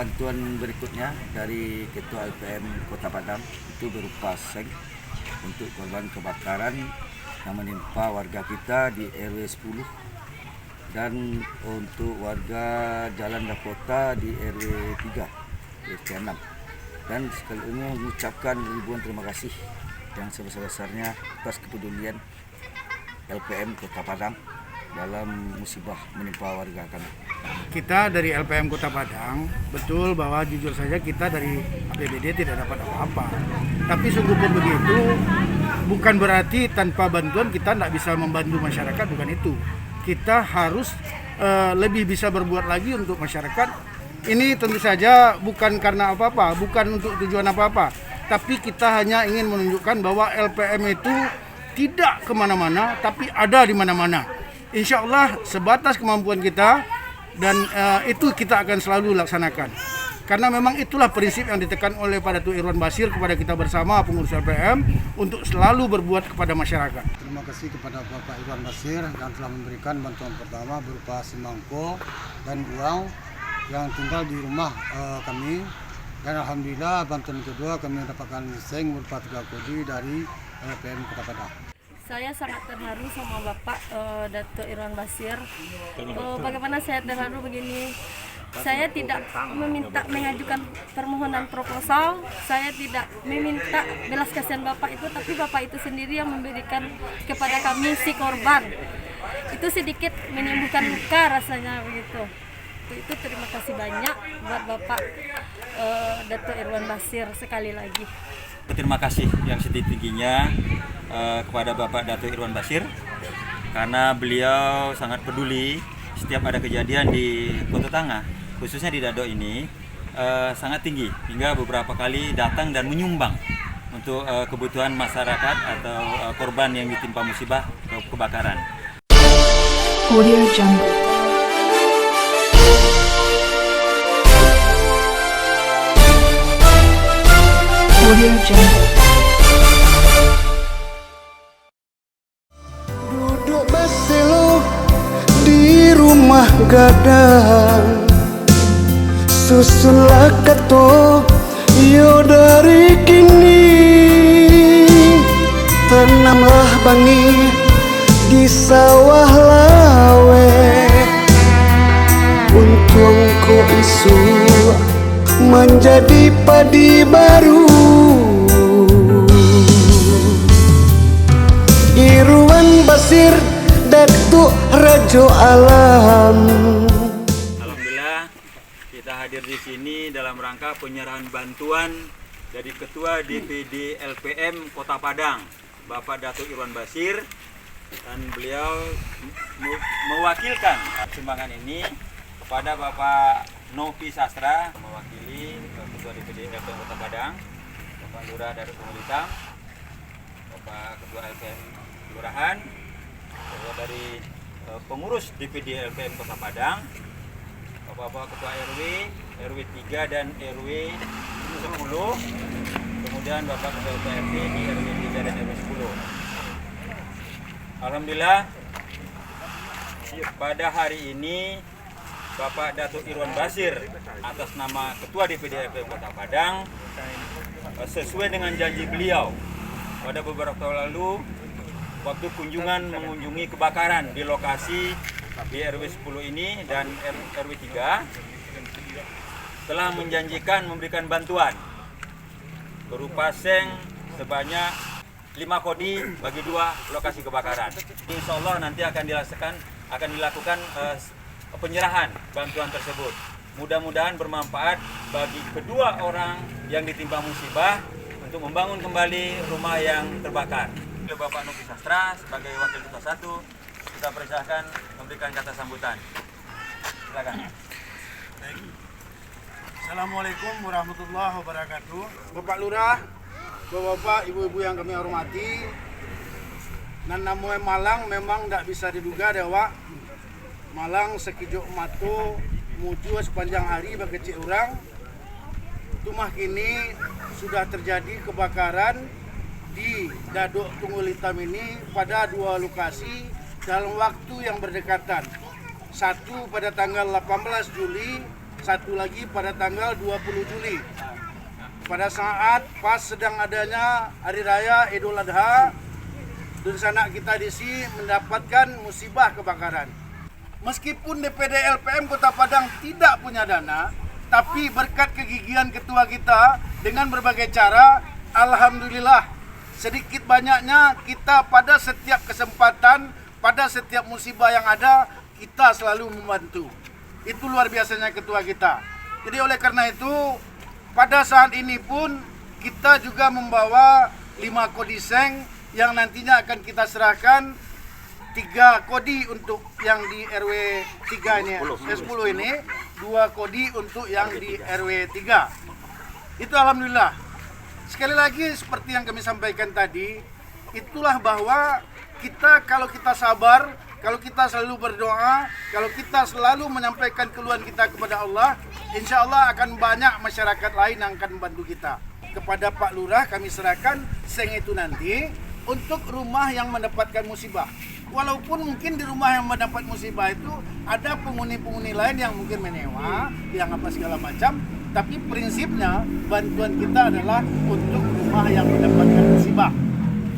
bantuan berikutnya dari Ketua LPM Kota Padang itu berupa seng untuk korban kebakaran yang menimpa warga kita di RW 10 dan untuk warga Jalan Dakota di RW 3, RT 6. Dan sekali ini mengucapkan ribuan terima kasih yang sebesar-besarnya atas kepedulian LPM Kota Padang dalam musibah menimpa warga kami. Kita dari LPM Kota Padang, betul bahwa jujur saja kita dari APBD tidak dapat apa-apa. Tapi sungguh pun begitu, bukan berarti tanpa bantuan kita tidak bisa membantu masyarakat, bukan itu. Kita harus lebih bisa berbuat lagi untuk masyarakat. Ini tentu saja bukan karena apa-apa, bukan untuk tujuan apa-apa. Tapi kita hanya ingin menunjukkan bahwa LPM itu tidak kemana-mana, tapi ada di mana-mana. Insya Allah sebatas kemampuan kita dan itu kita akan selalu laksanakan. Karena memang itulah prinsip yang ditekan oleh Pak Datuk Irwan Bashir kepada kita bersama pengurus LPM untuk selalu berbuat kepada masyarakat. Terima kasih kepada Bapak Irwan Bashir yang telah memberikan bantuan pertama berupa semangko dan uang yang tinggal di rumah kami. Dan alhamdulillah bantuan kedua kami mendapatkan seng berupa 3 kodi dari LPM Kota Padang. Saya sangat terharu sama Bapak Datuk Irwan Bashir. Bagaimana saya terharu begini? Saya tidak mengajukan permohonan proposal, saya tidak meminta belas kasihan Bapak itu, tapi Bapak itu sendiri yang memberikan kepada kami si korban. Itu sedikit menyembuhkan luka rasanya begitu. Itu terima kasih banyak buat Bapak Datuk Irwan Bashir sekali lagi. Terima kasih yang setinggi-tingginya kepada Bapak Datuk Irwan Bashir karena beliau sangat peduli setiap ada kejadian di Kota Tangah, khususnya di Dado ini sangat tinggi hingga beberapa kali datang dan menyumbang untuk kebutuhan masyarakat atau korban yang ditimpa musibah kebakaran. Audio Jungle. Audio Jungle. Duduk bersilo di rumah gadang, susunlah ketuk yo dari kini, tanamlah bangi di sawah lawe, untung ko isu menjadi padi baru. Irwan Bashir Datuk Rajo Alam. Alhamdulillah kita hadir di sini dalam rangka penyerahan bantuan dari Ketua DPD LPM Kota Padang, Bapak Datuk Irwan Bashir, dan beliau mewakilkan sumbangan ini kepada Bapak Novi Sastra mewakili Ketua DPD LPM Kota Padang, Bapak Lurah dari Hitam, Bapak Ketua LPM Kelurahan, dari pengurus DPD LPM Kota Padang, Bapak Ketua RW 3 dan RW 10, kemudian Bapak Ketua RT di RW 3 dan RW 10. Alhamdulillah pada hari ini Bapak Datuk Irwan Bashir atas nama Ketua DPD LPM Kota Padang sesuai dengan janji beliau pada beberapa tahun lalu waktu kunjungan mengunjungi kebakaran di lokasi di RW 10 ini dan RW 3 telah menjanjikan memberikan bantuan berupa seng sebanyak 5 kodi bagi 2 lokasi kebakaran. Insya Allah nanti akan dilakukan penyerahan bantuan tersebut. Mudah-mudahan bermanfaat bagi kedua orang yang ditimpa musibah untuk membangun kembali rumah yang terbakar. Bapak Novi Sastra sebagai Wakil Ketua 1 kita persilahkan memberikan kata sambutan. Silakan. Assalamualaikum warahmatullahi wabarakatuh. Bapak Lurah, Bapak-bapak, ibu-ibu yang kami hormati, nan namanya Malang memang tidak bisa diduga dewa. Malang sekijok mato muju sepanjang hari bagecik orang. Tumah kini sudah terjadi kebakaran di Dadok Tunggul Hitam ini pada 2 lokasi dalam waktu yang berdekatan. Satu pada tanggal 18 Juli satu lagi pada tanggal 20 Juli. Pada saat pas sedang adanya Hari Raya Idul Adha, Dunsanak kita di sini mendapatkan musibah kebakaran. Meskipun DPD LPM Kota Padang tidak punya dana, tapi berkat kegigihan ketua kita dengan berbagai cara, alhamdulillah sedikit banyaknya kita pada setiap kesempatan, pada setiap musibah yang ada, kita selalu membantu. Itu luar biasanya ketua kita. Jadi oleh karena itu, pada saat ini pun kita juga membawa 5 kodi seng yang nantinya akan kita serahkan, 3 kodi untuk yang di RW 3 ini, 10 ini, 2 kodi untuk yang di RW 3. Itu alhamdulillah. Sekali lagi seperti yang kami sampaikan tadi, itulah bahwa kita kalau kita sabar, kalau kita selalu berdoa, kalau kita selalu menyampaikan keluhan kita kepada Allah, insya Allah akan banyak masyarakat lain yang akan membantu kita. Kepada Pak Lurah kami serahkan seng itu nanti untuk rumah yang mendapatkan musibah. Walaupun mungkin di rumah yang mendapat musibah itu ada penghuni-penghuni lain yang mungkin menyewa, yang apa segala macam, tapi prinsipnya bantuan kita adalah untuk rumah yang mendapatkan musibah.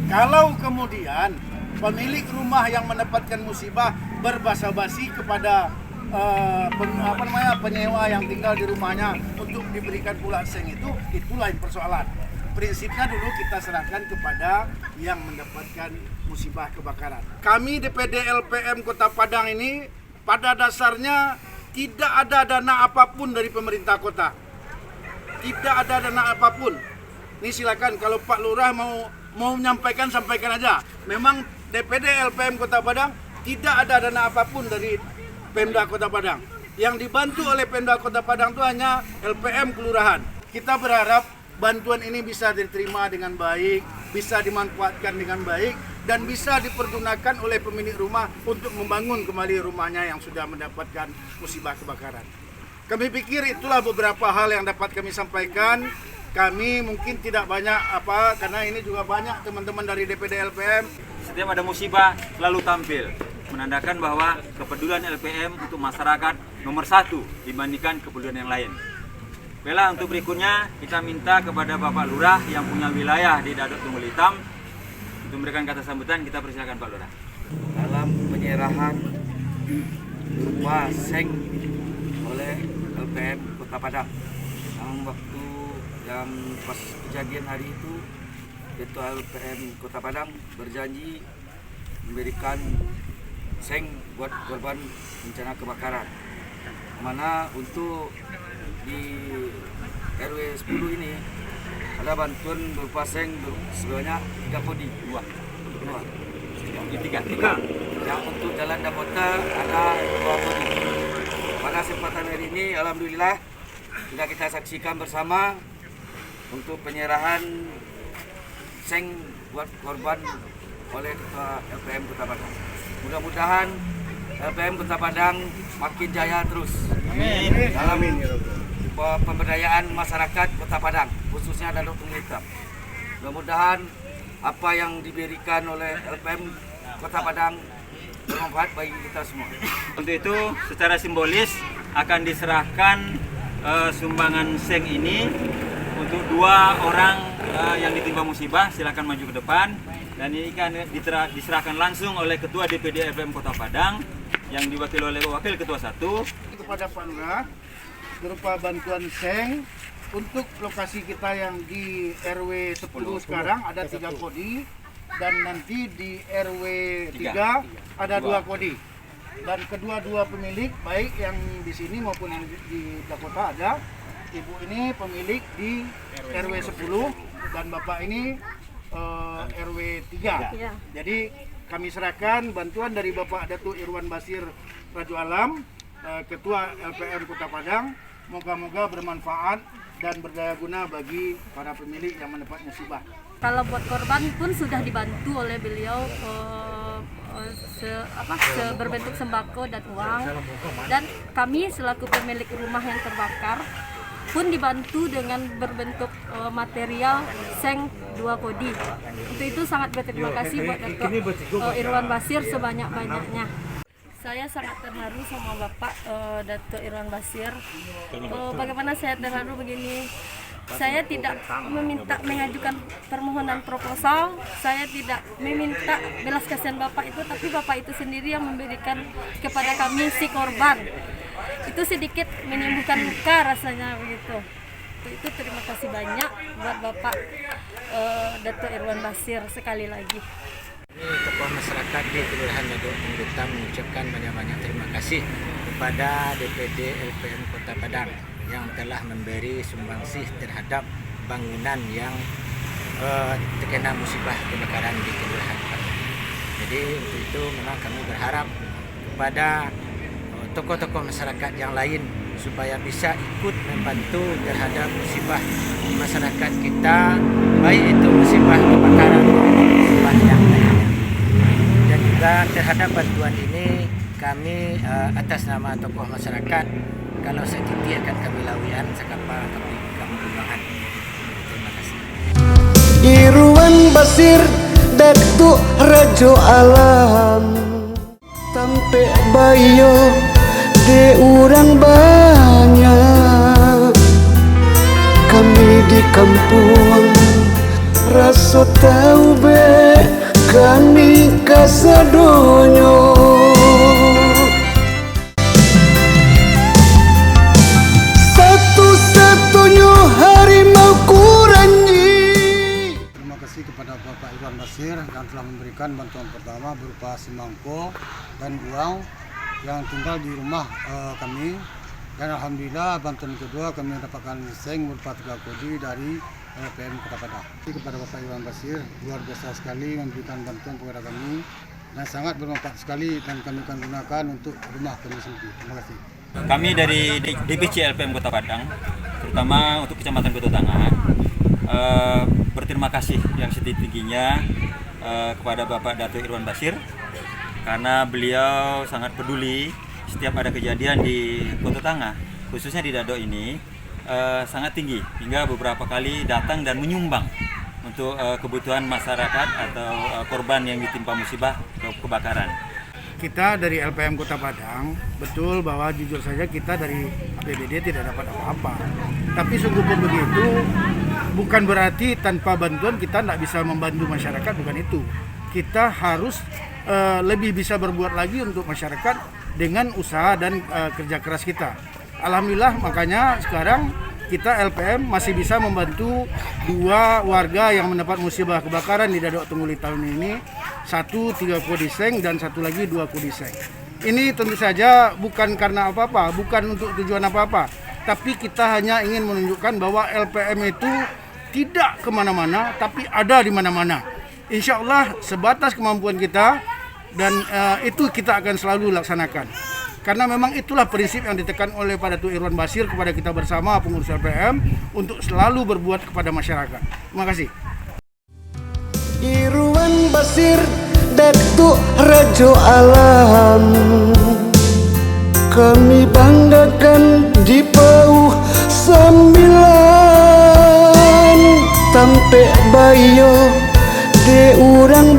Kalau kemudian pemilik rumah yang mendapatkan musibah berbasa-basi kepada penyewa yang tinggal di rumahnya untuk diberikan pula seng itu lain persoalan. Prinsipnya dulu kita serahkan kepada yang mendapatkan musibah kebakaran. Kami DPD LPM Kota Padang ini pada dasarnya tidak ada dana apapun dari pemerintah kota. Tidak ada dana apapun. Ini silakan kalau Pak Lurah mau menyampaikan, sampaikan aja. Memang DPD LPM Kota Padang tidak ada dana apapun dari Pemda Kota Padang. Yang dibantu oleh Pemda Kota Padang itu hanya LPM Kelurahan. Kita berharap bantuan ini bisa diterima dengan baik, bisa dimanfaatkan dengan baik, dan bisa dipergunakan oleh pemilik rumah untuk membangun kembali rumahnya yang sudah mendapatkan musibah kebakaran. Kami pikir itulah beberapa hal yang dapat kami sampaikan. Kami mungkin tidak banyak karena ini juga banyak teman-teman dari DPD LPM. Setiap ada musibah selalu tampil, menandakan bahwa kepedulian LPM untuk masyarakat nomor 1 dibandingkan kepedulian yang lain. Baiklah, untuk berikutnya kita minta kepada Bapak Lurah yang punya wilayah di Daduk Tunggul Hitam untuk memberikan kata sambutan. Kita persilakan Pak Lurah. Dalam penyerahan berupa seng oleh LPM Kota Padang, yang pas kejadian hari itu, Ketua LPM Kota Padang berjanji memberikan seng buat korban bencana kebakaran. Mana untuk di RW 10 ini ada bantuan berupa seng sebanyak 3 kodi, 2. Yang untuk Jalan Dakota ada 2 kodi. Pada kesempatan hari ini alhamdulillah sudah kita saksikan bersama untuk penyerahan seng buat korban oleh Ketua LPM Kota Padang. Mudah-mudahan LPM Kota Padang makin jaya terus. Amin. Dalam pemberdayaan masyarakat Kota Padang, khususnya Daduk Tunggul Hitam. Mudah-mudahan apa yang diberikan oleh LPM Kota Padang bermanfaat bagi kita semua. Untuk itu secara simbolis akan diserahkan sumbangan seng ini untuk 2 orang yang ditimpa musibah. Silakan maju ke depan, dan ini kan diserahkan langsung oleh Ketua DPD LPM Kota Padang yang diwakili oleh Wakil Ketua 1 kepada Pak Lurah berupa bantuan seng untuk lokasi kita yang di RW 10 sekarang ada 3 kodi, dan nanti di RW 3 ada 2 kodi. Dan kedua-dua pemilik baik yang di sini maupun yang di Dakota ada. Ibu ini pemilik di RW 10 dan Bapak ini RW 3. Ya. Jadi kami serahkan bantuan dari Bapak Datuk Irwan Basir Rajo Alam, Ketua LPM Kota Padang. Moga-moga bermanfaat dan berdaya guna bagi para pemilik yang mendapat musibah. Kalau buat korban pun sudah dibantu oleh beliau berbentuk sembako dan uang, dan kami selaku pemilik rumah yang terbakar pun dibantu dengan berbentuk material seng 2 kodi. Untuk itu sangat berterima kasih buat Datuk Irwan Basir sebanyak-banyaknya. Saya sangat terharu sama Bapak Dato' Irwan Bashir. Bagaimana saya terharu begini? Saya tidak meminta mengajukan permohonan proposal, saya tidak meminta belas kasihan Bapak itu, tapi Bapak itu sendiri yang memberikan kepada kami si korban. Itu sedikit menyembuhkan luka rasanya begitu. Itu terima kasih banyak buat Bapak Dato' Irwan Bashir sekali lagi. Ini tokoh masyarakat di Kelurahan Dadok Menggutang mengucapkan banyak-banyak terima kasih kepada DPD LPM Kota Padang yang telah memberi sumbangsih terhadap bangunan yang terkena musibah kebakaran di Kelurahan Padang. Jadi untuk itu memang kami berharap kepada tokoh-tokoh masyarakat yang lain supaya bisa ikut membantu terhadap musibah masyarakat kita, baik itu musibah kebakaran maupun musibah yang lainnya. Dan juga terhadap bantuan ini kami atas nama tokoh masyarakat, kalau setiti akan kami lawian sekapa kami kembangan. Terima kasih. Irwan Bashir Datuk Rajo Alam sampai bayo de urang banyak kami di kampung rasa tahu be kami kasadonyo satu-satunya harimau kuranji. Terima kasih kepada Bapak Irwan Bashir yang telah memberikan bantuan pertama berupa sembako dan uang yang tinggal di rumah kami, dan alhamdulillah bantuan kedua kami mendapatkan seng berupa 3 kodi dari LPM Kota Padang. Kepada Bapak Irwan Bashir luar biasa sekali memberikan bantuan kepada kami dan sangat bermanfaat sekali, dan kami akan gunakan untuk rumah kami sendiri. Terima kasih. Kami dari DPC LPM Kota Padang, terutama untuk Kecamatan Kota Tangah, berterima kasih yang setinggi-tingginya kepada Bapak Dato' Irwan Bashir, karena beliau sangat peduli setiap ada kejadian di Kota Tangah, khususnya di Dadok ini sangat tinggi, hingga beberapa kali datang dan menyumbang untuk kebutuhan masyarakat atau korban yang ditimpa musibah kebakaran. Kita dari LPM Kota Padang, betul bahwa jujur saja kita dari APBD tidak dapat apa-apa. Tapi sungguh pun begitu, bukan berarti tanpa bantuan kita tidak bisa membantu masyarakat, bukan itu. Kita harus lebih bisa berbuat lagi untuk masyarakat dengan usaha dan kerja keras kita. Alhamdulillah, makanya sekarang kita LPM masih bisa membantu 2 warga yang mendapat musibah kebakaran di Dadok Tungguli tahun ini. 1 3 kodi seng dan 1 lagi 2 kodi seng. Ini tentu saja bukan karena apa-apa, bukan untuk tujuan apa-apa, tapi kita hanya ingin menunjukkan bahwa LPM itu tidak kemana-mana, tapi ada di mana-mana. Insya Allah sebatas kemampuan kita, dan itu kita akan selalu laksanakan. Karena memang itulah prinsip yang ditekan oleh Pak Dato' Irwan Bashir kepada kita bersama pengurus LPM untuk selalu berbuat kepada masyarakat. Terima kasih. Irwan Bashir Datuk Rajo Alam kami banggakan di Pauh 9 sampai bayo de urang